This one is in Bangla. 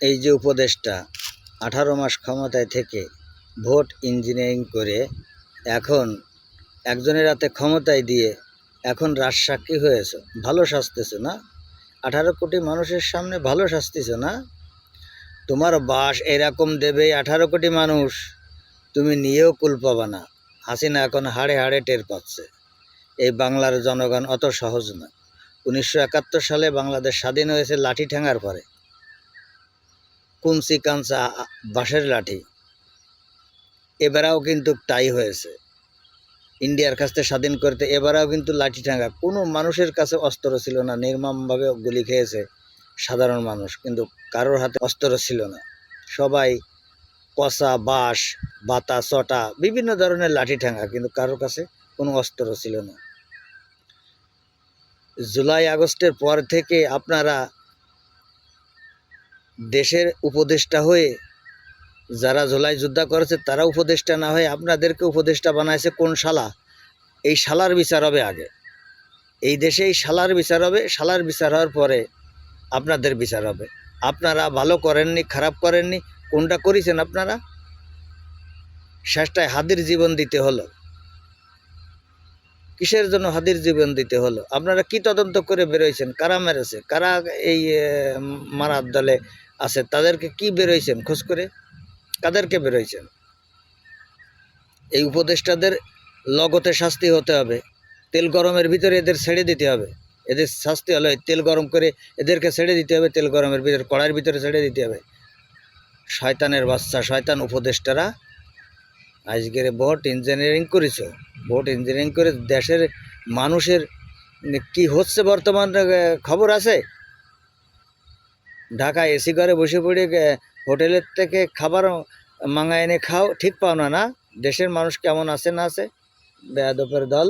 এই যে উপদেষ্টা 18 মাস ক্ষমতায় থেকে ভোট ইঞ্জিনিয়ারিং করে এখন একজনের হাতে ক্ষমতায় দিয়ে এখন রাজসাক্ষী হয়েছে, ভালো সাজতেছো না? 18 কোটি মানুষের সামনে ভালো সাজতেছো না? তোমার বাস এরকম দেবে 18 কোটি মানুষ, তুমি নিয়েও কুল পাবা না। হাসিনা এখন হাড়ে হাড়ে টের পাচ্ছে এই বাংলার জনগণ অত সহজ না। 1971 সালে বাংলাদেশ স্বাধীন হয়েছে লাঠি ঠ্যাঙার পরে, কুঞ্চি কাঞ্চা বাঁশের লাঠি। এবারেও কিন্তু তাই হয়েছে। ইন্ডিয়ার কাছ থেকে স্বাধীন করতে এবারেও কিন্তু লাঠি ঠ্যাঙা, কোনো মানুষের কাছে অস্ত্র ছিল না। নির্মমভাবে গুলি খেয়েছে সাধারণ মানুষ, কিন্তু কারোর হাতে অস্ত্র ছিল না। সবাই কসা, বাঁশ, বাতা, চটা, বিভিন্ন ধরনের লাঠি ঠ্যাঙা, কিন্তু কারোর কাছে কোনো অস্ত্র ছিল না। জুলাই আগস্টের পর থেকে আপনারা দেশের উপদেষ্টা হয়ে, যারা জুলাই যোদ্ধা করেছে তারা উপদেষ্টা না হয়ে আপনাদেরকে উপদেষ্টা বানাইছে কোন শালা? এই শালার বিচার হবে আগে। এই দেশে এই শালার বিচার হবে, শালার বিচার হওয়ার পরে আপনাদের বিচার হবে। আপনারা ভালো করেননি, খারাপ করেননি, কোনটা করেছেন আপনারা? শেষটায় হাদির জীবন দিতে হলো। কিসের জন্য হাদির জীবন দিতে হলো? আপনারা কি তদন্ত করে বেরোইছেন? কারা মেরেছে, কারা এই মারার দলে আছে, তাদেরকে কি বেরোইছেন খোঁজ করে? কাদেরকে বেরোইছেন? এই উপদেষ্টাদের লগতে শাস্তি হতে হবে। তেল গরমের ভিতরে এদের ছেড়ে দিতে হবে। এদের শাস্তি হলো তেল গরম করে এদেরকে ছেড়ে দিতে হবে, তেল গরমের ভিতরে, কড়াইয়ের ভিতরে ছেড়ে দিতে হবে। শয়তানের বাচ্চা, শয়তান উপদেষ্টারা আজকের ভোট ইঞ্জিনিয়ারিং করেছ। ভোট ইঞ্জিনিয়ারিং করে দেশের মানুষের কি হচ্ছে বর্তমান খবর আছে? ঢাকায় এসি ঘরে বসে পড়ে হোটেলের থেকে খাবার মাঙায় এনে খাও, ঠিক পাও না? না, দেশের মানুষ কেমন আছে না আছে? বেয়াদবের দল।